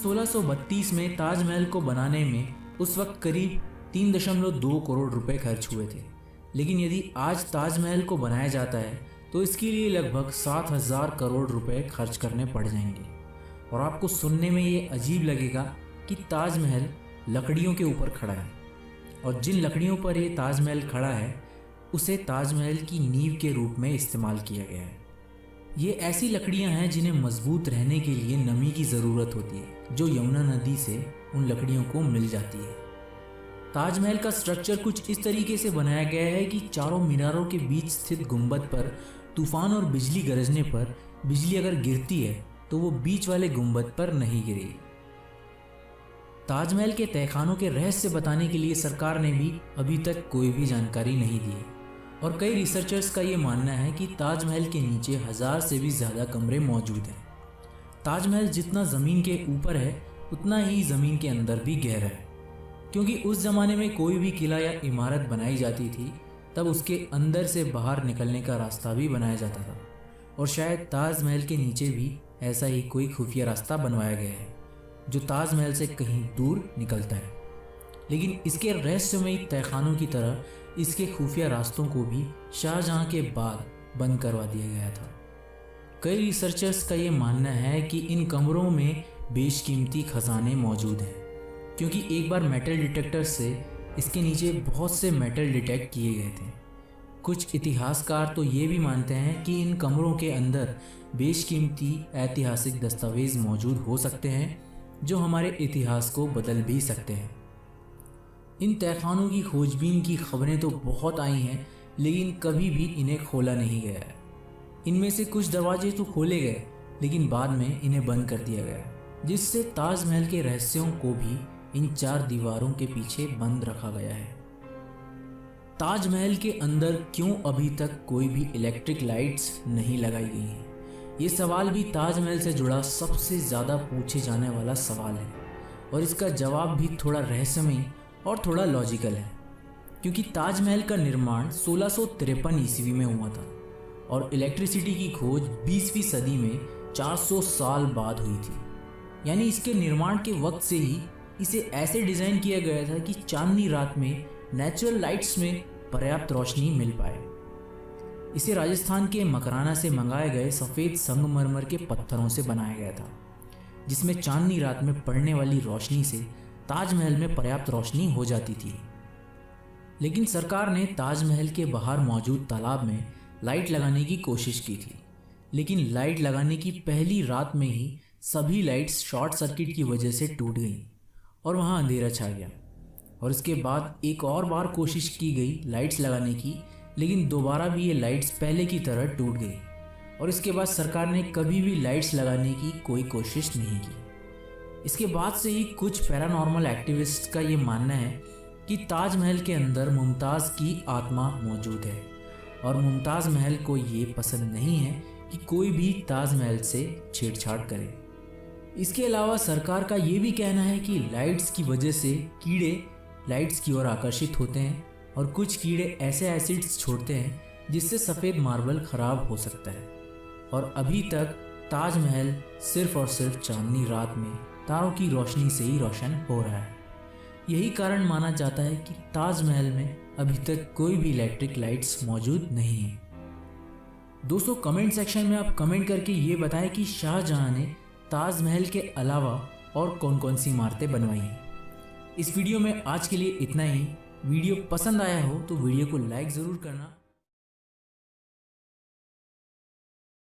1632 में ताजमहल को बनाने में उस वक्त करीब 3.2 करोड़ रुपए खर्च हुए थे, लेकिन यदि आज ताजमहल को बनाया जाता है तो इसके लिए लगभग 7,000 करोड़ रुपए खर्च करने पड़ जाएंगे। और आपको सुनने में ये अजीब लगेगा कि ताजमहल लकड़ियों के ऊपर खड़ा है, और जिन लकड़ियों पर ये ताजमहल खड़ा है उसे ताजमहल की नींव के रूप में इस्तेमाल किया गया है। ये ऐसी लकड़ियां हैं जिन्हें मजबूत रहने के लिए नमी की ज़रूरत होती है, जो यमुना नदी से उन लकड़ियों को मिल जाती है। ताजमहल का स्ट्रक्चर कुछ इस तरीके से बनाया गया है कि चारों मीनारों के बीच स्थित गुंबद पर तूफान और बिजली गरजने पर बिजली अगर गिरती है तो वो बीच वाले गुंबद पर नहीं गिरेगी। ताजमहल के तहखानों के रहस्य बताने के लिए सरकार ने भी अभी तक कोई भी जानकारी नहीं दी है, और कई रिसर्चर्स का ये मानना है कि ताजमहल के नीचे 1000 से भी ज़्यादा कमरे मौजूद हैं। ताजमहल जितना ज़मीन के ऊपर है उतना ही ज़मीन के अंदर भी गहरा है, क्योंकि उस ज़माने में कोई भी किला या इमारत बनाई जाती थी तब उसके अंदर से बाहर निकलने का रास्ता भी बनाया जाता था, और शायद ताजमहल के नीचे भी ऐसा ही कोई खुफिया रास्ता बनवाया गया है जो ताजमहल से कहीं दूर निकलता है। लेकिन इसके रहस्यमयी तहखानों की तरह इसके खुफिया रास्तों को भी शाहजहां के बाद बंद करवा दिया गया था। कई रिसर्चर्स का ये मानना है कि इन कमरों में बेशकीमती खजाने मौजूद हैं, क्योंकि एक बार मेटल डिटेक्टर से इसके नीचे बहुत से मेटल डिटेक्ट किए गए थे। कुछ इतिहासकार तो ये भी मानते हैं कि इन कमरों के अंदर बेशकीमती ऐतिहासिक दस्तावेज मौजूद हो सकते हैं जो हमारे इतिहास को बदल भी सकते हैं। इन तहखानों की खोजबीन की खबरें तो बहुत आई हैं, लेकिन कभी भी इन्हें खोला नहीं गया है। इनमें से कुछ दरवाजे तो खोले गए, लेकिन बाद में इन्हें बंद कर दिया गया, जिससे ताजमहल के रहस्यों को भी इन 4 दीवारों के पीछे बंद रखा गया है। ताजमहल के अंदर क्यों अभी तक कोई भी इलेक्ट्रिक लाइट्स नहीं लगाई गई हैं? ये सवाल भी ताजमहल से जुड़ा सबसे ज़्यादा पूछे जाने वाला सवाल है, और इसका जवाब भी थोड़ा रहस्यमयी और थोड़ा लॉजिकल है, क्योंकि ताजमहल का निर्माण 1653 ईस्वी में हुआ था और इलेक्ट्रिसिटी की खोज 20वीं सदी में 400 साल बाद हुई थी। यानी इसके निर्माण के वक्त से ही इसे ऐसे डिज़ाइन किया गया था कि चांदनी रात में नेचुरल लाइट्स में पर्याप्त रोशनी मिल पाए। इसे राजस्थान के मकराना से मंगाए गए सफ़ेद संगमरमर के पत्थरों से बनाया गया था, जिसमें चांदनी रात में पड़ने वाली रोशनी से ताजमहल में पर्याप्त रोशनी हो जाती थी। लेकिन सरकार ने ताजमहल के बाहर मौजूद तालाब में लाइट लगाने की कोशिश की थी, लेकिन लाइट लगाने की पहली रात में ही सभी लाइट्स शॉर्ट सर्किट की वजह से टूट गईं और वहाँ अंधेरा छा गया। और इसके बाद एक और बार कोशिश की गई लाइट्स लगाने की, लेकिन दोबारा भी ये लाइट्स पहले की तरह टूट गई, और इसके बाद सरकार ने कभी भी लाइट्स लगाने की कोई कोशिश नहीं की। इसके बाद से ही कुछ पैरानॉर्मल एक्टिविस्ट का ये मानना है कि ताजमहल के अंदर मुमताज़ की आत्मा मौजूद है, और मुमताज़ महल को ये पसंद नहीं है कि कोई भी ताजमहल से छेड़छाड़ करे। इसके अलावा सरकार का ये भी कहना है कि लाइट्स की वजह से कीड़े लाइट्स की ओर आकर्षित होते हैं, और कुछ कीड़े ऐसे एसिड्स छोड़ते हैं जिससे सफ़ेद मार्बल ख़राब हो सकता है। और अभी तक ताजमहल सिर्फ और सिर्फ चांदनी रात में तारों की रोशनी से ही रोशन हो रहा है। यही कारण माना जाता है कि ताजमहल में अभी तक कोई भी इलेक्ट्रिक लाइट्स मौजूद नहीं है। दोस्तों, कमेंट सेक्शन में आप कमेंट करके ये बताएं कि शाहजहां ने ताजमहल के अलावा और कौन कौन सी इमारतें बनवाई हैं। इस वीडियो में आज के लिए इतना ही। वीडियो पसंद आया हो तो वीडियो को लाइक ज़रूर करना।